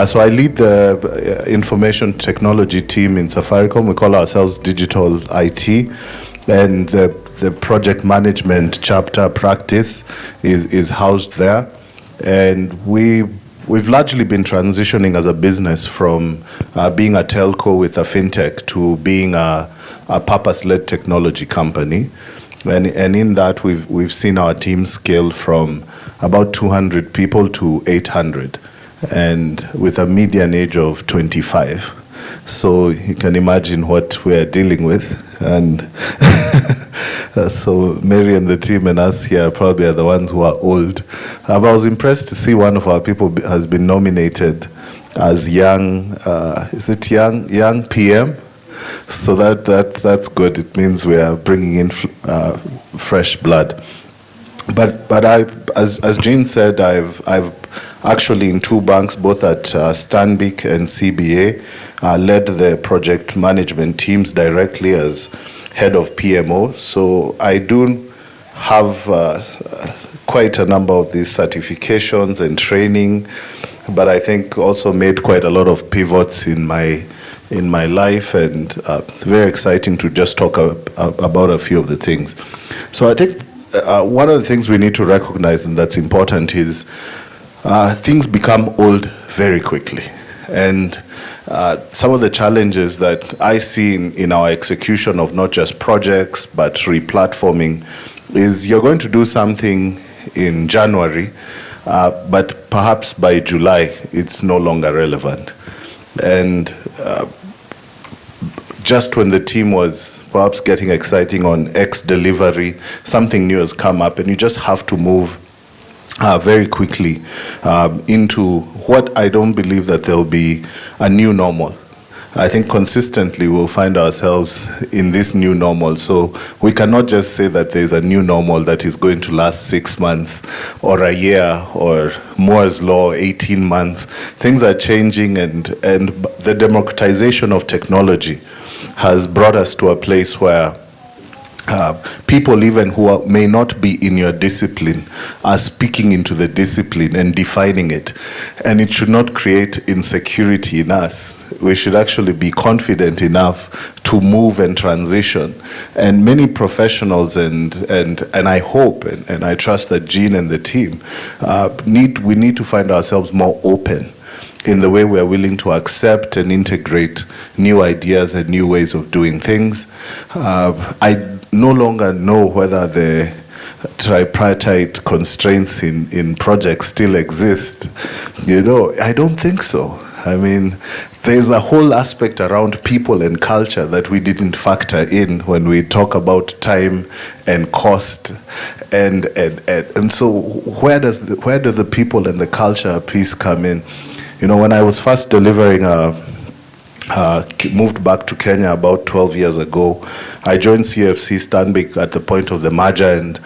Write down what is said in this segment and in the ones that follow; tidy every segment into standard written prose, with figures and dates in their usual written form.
So I lead the information technology team in Safaricom. We call ourselves Digital IT, and the project management chapter practice is housed there. And we've largely been transitioning as a business from being a telco with a fintech to being a purpose-led technology company. And in that, we've seen our team scale from about 200 people to 800, and with a median age of 25. So you can imagine what we're dealing with. And so Mary and the team and us here probably are the ones who are old. I was impressed to see one of our people has been nominated as young, is it young PM? So that's good. It means we are bringing in fresh blood. But as Jean said, I've actually in two banks, both at Stanbic and CBA, led the project management teams directly as head of PMO. So I do have quite a number of these certifications and training, but I think also made quite a lot of pivots in my life, and very exciting to just talk about a few of the things. So I think one of the things we need to recognize, and that's important, is things become old very quickly. And some of the challenges that I see in our execution of not just projects, but replatforming, is you're going to do something in January, but perhaps by July, it's no longer relevant. And just when the team was perhaps getting exciting on X delivery, something new has come up, and you just have to move very quickly into what I don't believe that there'll be a new normal. I think consistently we'll find ourselves in this new normal. So we cannot just say that there's a new normal that is going to last 6 months or a year or Moore's Law, 18 months. Things are changing, and the democratization of technology has brought us to a place where people even who may not be in your discipline are speaking into the discipline and defining it. And it should not create insecurity in us. We should actually be confident enough to move and transition. And many professionals and I hope and I trust that Jean and the team we need to find ourselves more open in the way we are willing to accept and integrate new ideas and new ways of doing things. I no longer know whether the tripartite constraints in projects still exist. I don't think so. I mean, there's a whole aspect around people and culture that we didn't factor in when we talk about time and cost, and so where does the people and the culture piece come in? When I was first delivering moved back to Kenya about 12 years ago, I joined CFC Stanbic at the point of the merger, and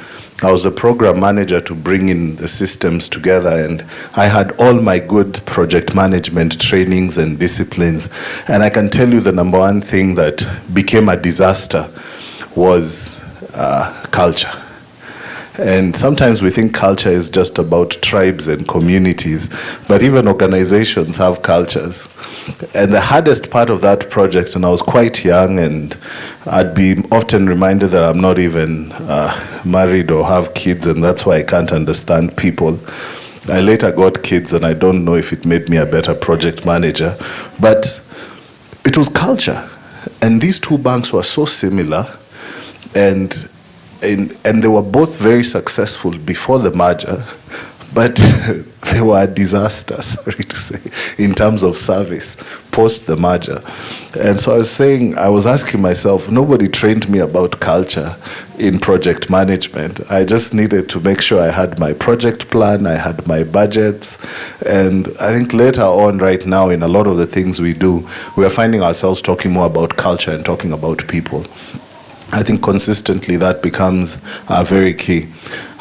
I was the program manager to bring in the systems together, and I had all my good project management trainings and disciplines. And I can tell you the number one thing that became a disaster was culture. And sometimes we think culture is just about tribes and communities, but even organizations have cultures. And the hardest part of that project, and I was quite young, and I'd be often reminded that I'm not even married or have kids, and that's why I can't understand people. I later got kids, and I don't know if it made me a better project manager, but it was culture. And these two banks were so similar, and they were both very successful before the merger, but they were a disaster, sorry to say, in terms of service post the merger. And so I was asking myself, nobody trained me about culture in project management. I just needed to make sure I had my project plan, I had my budgets, and I think later on, right now, in a lot of the things we do, we are finding ourselves talking more about culture and talking about people. I think consistently that becomes very key.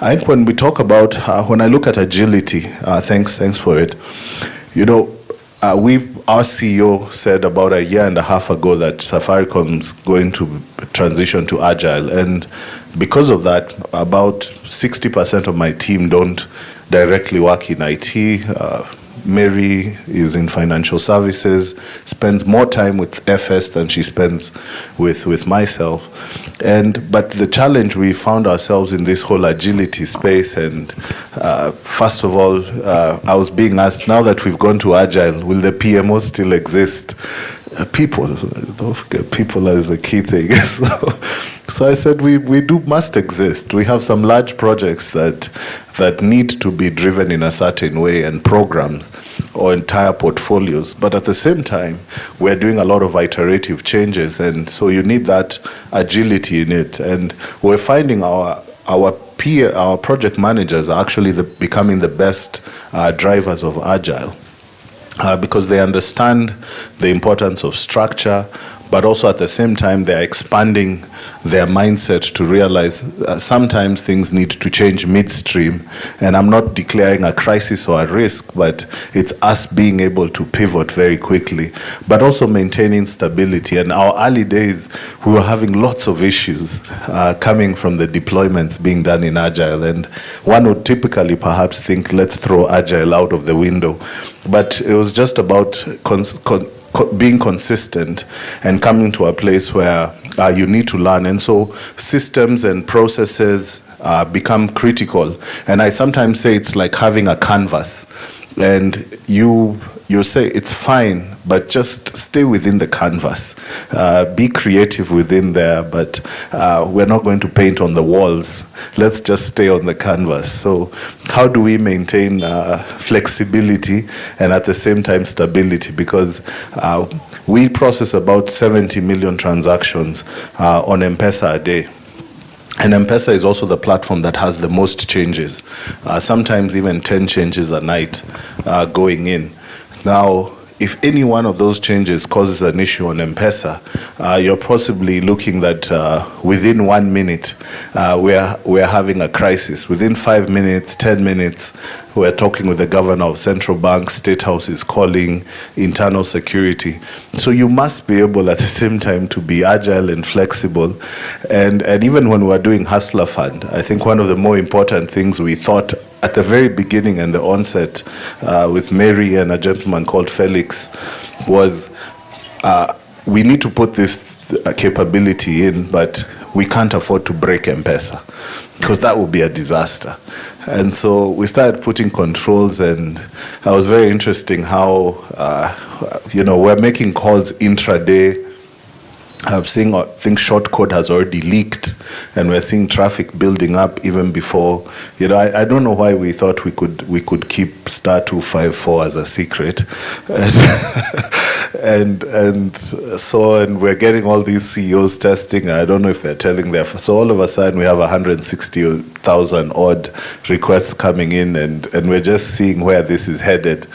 I think when we talk about, when I look at agility, thanks for it, our CEO said about a year and a half ago that Safaricom's going to transition to agile, and because of that, about 60% of my team don't directly work in IT. Mary is in financial services, spends more time with FS than she spends with myself. But the challenge, we found ourselves in this whole agility space. And first of all, I was being asked, now that we've gone to Agile, will the PMO still exist? People, don't forget, people is the key thing. So I said, we must exist. We have some large projects that need to be driven in a certain way, and programs or entire portfolios. But at the same time, we're doing a lot of iterative changes, and so you need that agility in it. And we're finding our project managers are actually becoming the best drivers of Agile. Because they understand the importance of structure, but also at the same time they're expanding their mindset to realize sometimes things need to change midstream. And I'm not declaring a crisis or a risk, but it's us being able to pivot very quickly, but also maintaining stability. And our early days, we were having lots of issues coming from the deployments being done in Agile. And one would typically perhaps think, let's throw Agile out of the window. But it was just about being consistent and coming to a place where you need to learn. And so systems and processes become critical. And I sometimes say it's like having a canvas. And you say it's fine, but just stay within the canvas. Be creative within there, but we're not going to paint on the walls. Let's just stay on the canvas. So how do we maintain flexibility and at the same time stability? Because we process about 70 million transactions on M-Pesa a day. And M-Pesa is also the platform that has the most changes, sometimes even 10 changes a night going in. Now, if any one of those changes causes an issue on M-Pesa, you're possibly looking that within 1 minute, we're having a crisis. Within 5 minutes, 10 minutes, we're talking with the governor of central bank, State House is calling, internal security. So you must be able at the same time to be agile and flexible. And even when we're doing Hustler Fund, I think one of the more important things we thought at the very beginning and the onset with Mary and a gentleman called Felix was we need to put this capability in, but we can't afford to break M-Pesa because that would be a disaster. And so we started putting controls, and it was very interesting how, we're making calls intraday. I'm seeing, I think short code has already leaked, and we're seeing traffic building up even before. I don't know why we thought we could keep star 254 as a secret, and we're getting all these CEOs testing. I don't know if they're telling their. So all of a sudden we have 160,000 odd requests coming in, and we're just seeing where this is headed.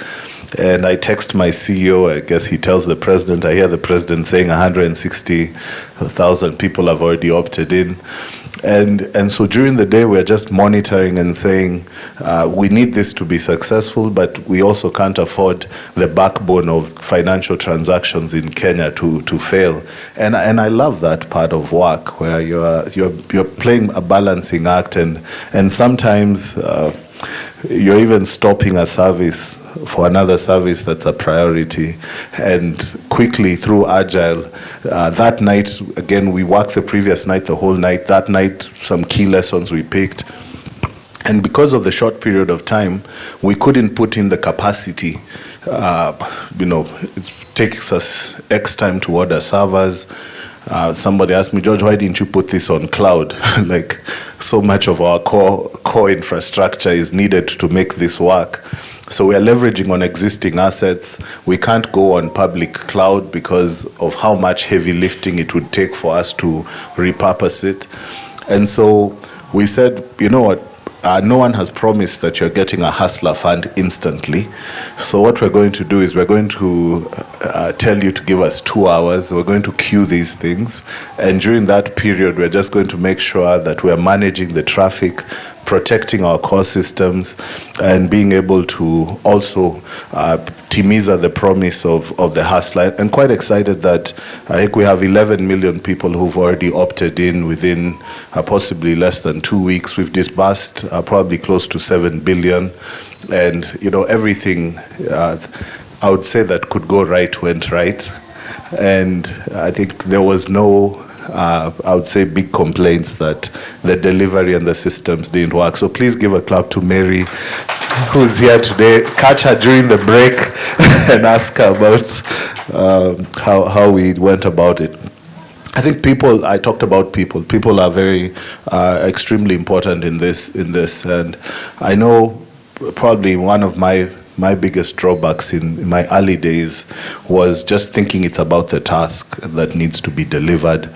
And I text my CEO, I guess he tells the president, I hear the president saying 160,000 people have already opted in. And so during the day, we're just monitoring and saying, we need this to be successful, but we also can't afford the backbone of financial transactions in Kenya to fail. And I love that part of work where you're playing a balancing act, and sometimes you're even stopping a service for another service that's a priority. And quickly through Agile, that night, again, we worked the previous night, the whole night. That night, some key lessons we picked. And because of the short period of time, we couldn't put in the capacity. It takes us X time to order servers. Somebody asked me, George, why didn't you put this on cloud? Like, so much of our core infrastructure is needed to make this work. So we are leveraging on existing assets. We can't go on public cloud because of how much heavy lifting it would take for us to repurpose it. And so we said, you know what? No one has promised that you're getting a Hustler Fund instantly. So what we're going to do is we're going to tell you to give us 2 hours. We're going to queue these things. And during that period, we're just going to make sure that we're managing the traffic, protecting our core systems, and being able to also timiza the promise of the hustler. And quite excited that I think we have 11 million people who've already opted in within possibly less than 2 weeks. We've disbursed probably close to 7 billion. And, everything I would say that could go right went right. And I think there was no I would say big complaints that the delivery and the systems didn't work. So please give a clap to Mary, who's here today. Catch her during the break and ask her about how we went about it. I think I talked about people. People are very extremely important in this, and I know probably one of my biggest drawbacks in my early days was just thinking it's about the task that needs to be delivered.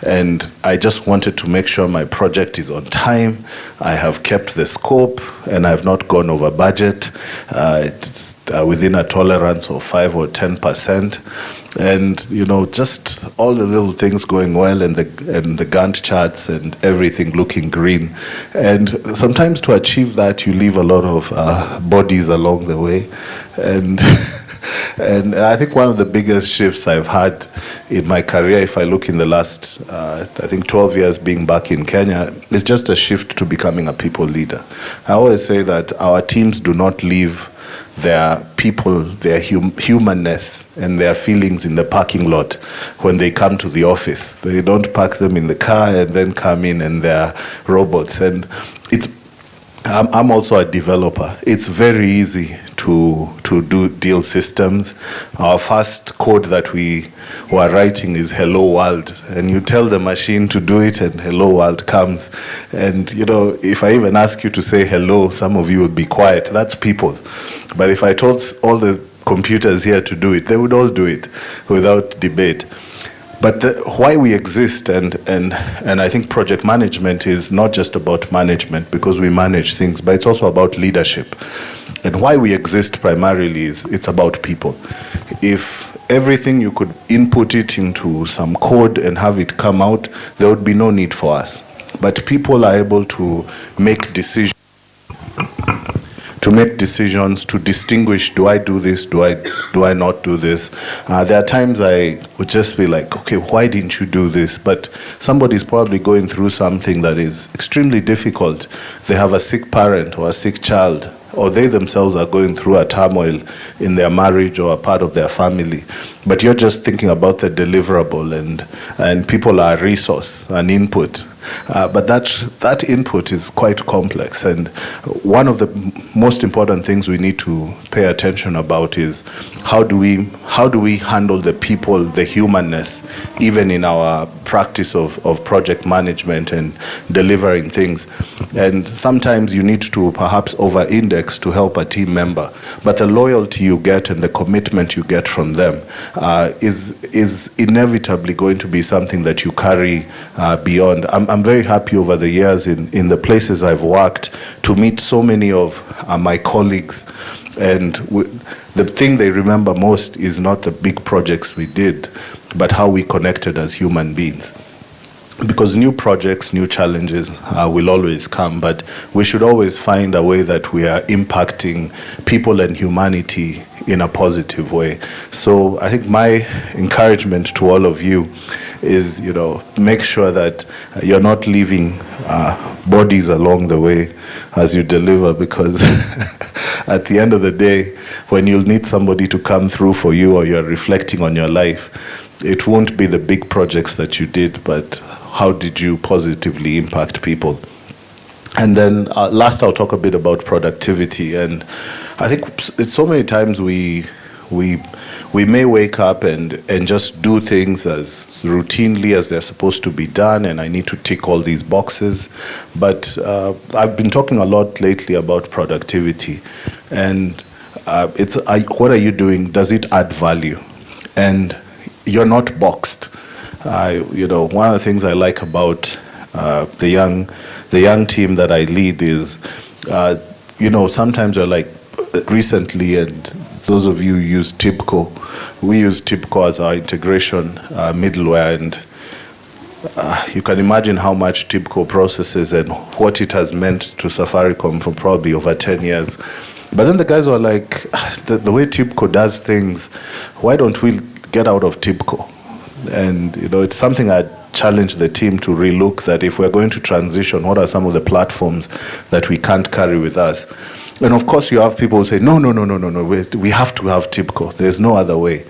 And I just wanted to make sure my project is on time, I have kept the scope, and I have not gone over budget. It's within a tolerance of 5 or 10%. And just all the little things going well, and the Gantt charts and everything looking green. And sometimes to achieve that, you leave a lot of bodies along the way. And and I think one of the biggest shifts I've had in my career, if I look in the last, I think 12 years being back in Kenya, is just a shift to becoming a people leader. I always say that our teams do not leave their people, their humanness and their feelings in the parking lot when they come to the office. They don't park them in the car and then come in and they're robots. And I'm also a developer. It's very easy to do deal systems. Our first code that we were writing is hello world, and you tell the machine to do it and hello world comes. And if I even ask you to say hello, some of you will be quiet. That's people. But if I told all the computers here to do it, they would all do it without debate. But why we exist, and I think project management is not just about management because we manage things, but it's also about leadership. And why we exist primarily is it's about people. If everything you could input it into some code and have it come out, there would be no need for us. But people are able to make decisions. To distinguish, do I do this, do I not do this? There are times I would just be like, okay, why didn't you do this? But somebody's probably going through something that is extremely difficult. They have a sick parent or a sick child, or they themselves are going through a turmoil in their marriage or a part of their family. But you're just thinking about the deliverable, and people are a resource, an input. But that input is quite complex, and one of the most important things we need to pay attention about is how do we handle the people, the humanness, even in our practice of project management and delivering things. And sometimes you need to perhaps over-index to help a team member, but the loyalty you get and the commitment you get from them is inevitably going to be something that you carry beyond. I'm very happy over the years in the places I've worked to meet so many of my colleagues, and the thing they remember most is not the big projects we did, but how we connected as human beings. Because new projects, new challenges will always come, but we should always find a way that we are impacting people and humanity in a positive way. So I think my encouragement to all of you is, make sure that you're not leaving bodies along the way as you deliver, because at the end of the day, when you'll need somebody to come through for you or you're reflecting on your life, it won't be the big projects that you did, but how did you positively impact people? And then last, I'll talk a bit about productivity. And I think it's so many times we may wake up and just do things as routinely as they're supposed to be done, and I need to tick all these boxes. But I've been talking a lot lately about productivity, and what are you doing? Does it add value? And you're not boxed. One of the things I like about the young team that I lead is, sometimes you're like, recently, and those of you who use TIBCO, we use TIBCO as our integration middleware, and you can imagine how much TIBCO processes and what it has meant to Safaricom for probably over 10 years. But then the guys were like, the way TIBCO does things, why don't we get out of TIBCO? And it's something I challenge the team to relook, that if we're going to transition, what are some of the platforms that we can't carry with us? And of course you have people who say, no, we have to have TIBCO. There's no other way.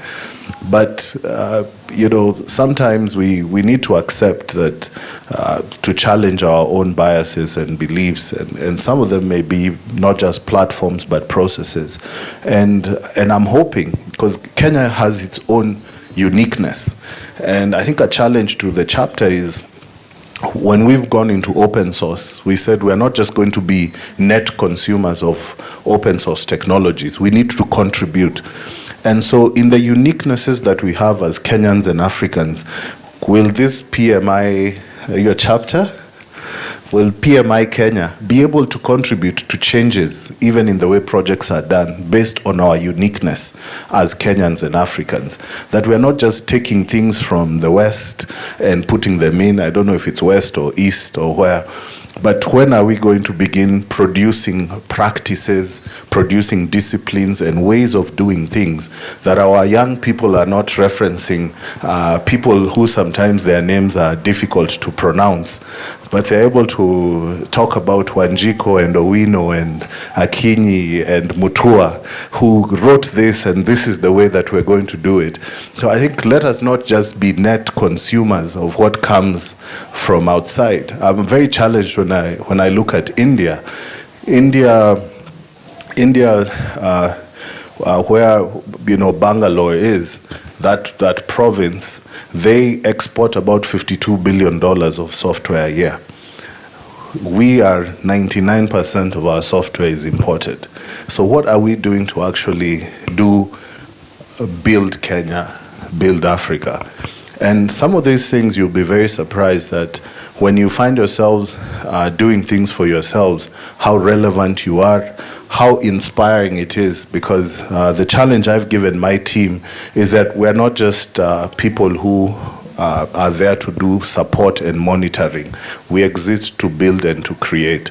But, sometimes we need to accept that, to challenge our own biases and beliefs, and some of them may be not just platforms, but processes. And I'm hoping, because Kenya has its own uniqueness, and I think a challenge to the chapter is, when we've gone into open source, we said we're not just going to be net consumers of open source technologies. We need to contribute. And so in the uniquenesses that we have as Kenyans and Africans, will this PMI, your chapter, will PMI Kenya be able to contribute to changes even in the way projects are done based on our uniqueness as Kenyans and Africans? That we're not just taking things from the West and putting them in, I don't know if it's West or East or where, but when are we going to begin producing practices, producing disciplines and ways of doing things that our young people are not referencing, people who sometimes their names are difficult to pronounce, but they're able to talk about Wanjiko and Owino and Akinyi and Mutua, who wrote this, and this is the way that we're going to do it. So I think let us not just be net consumers of what comes from outside. I'm very challenged when I look at India, where Bangalore is, that province, they export about $52 billion of software a year. We are 99% of our software is imported. So what are we doing to actually build Kenya, build Africa? And some of these things you'll be very surprised that when you find yourselves doing things for yourselves, how relevant you are, how inspiring it is, because the challenge I've given my team is that we're not just people who are there to do support and monitoring. We exist to build and to create.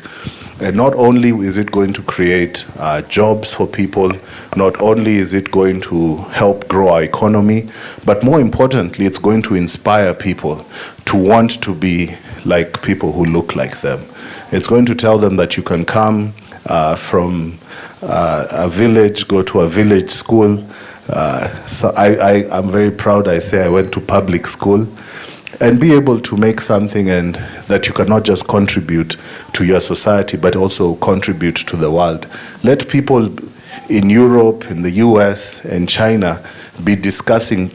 And not only is it going to create jobs for people, not only is it going to help grow our economy, but more importantly, it's going to inspire people to want to be like people who look like them. It's going to tell them that you can come from a village, go to a village school. So I'm very proud, I say I went to public school, and be able to make something and that you cannot just contribute to your society, but also contribute to the world. Let people in Europe, in the US, and China be discussing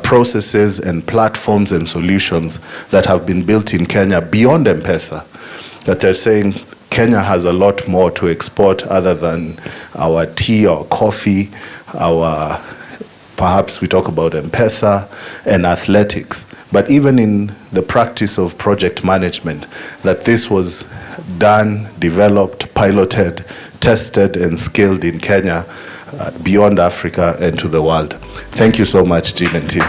processes and platforms and solutions that have been built in Kenya beyond M-Pesa, that they're saying Kenya has a lot more to export other than our tea or coffee, perhaps we talk about M-Pesa and athletics. But even in the practice of project management, that this was done, developed, piloted, tested, and scaled in Kenya, beyond Africa and to the world. Thank you so much, Jean and team.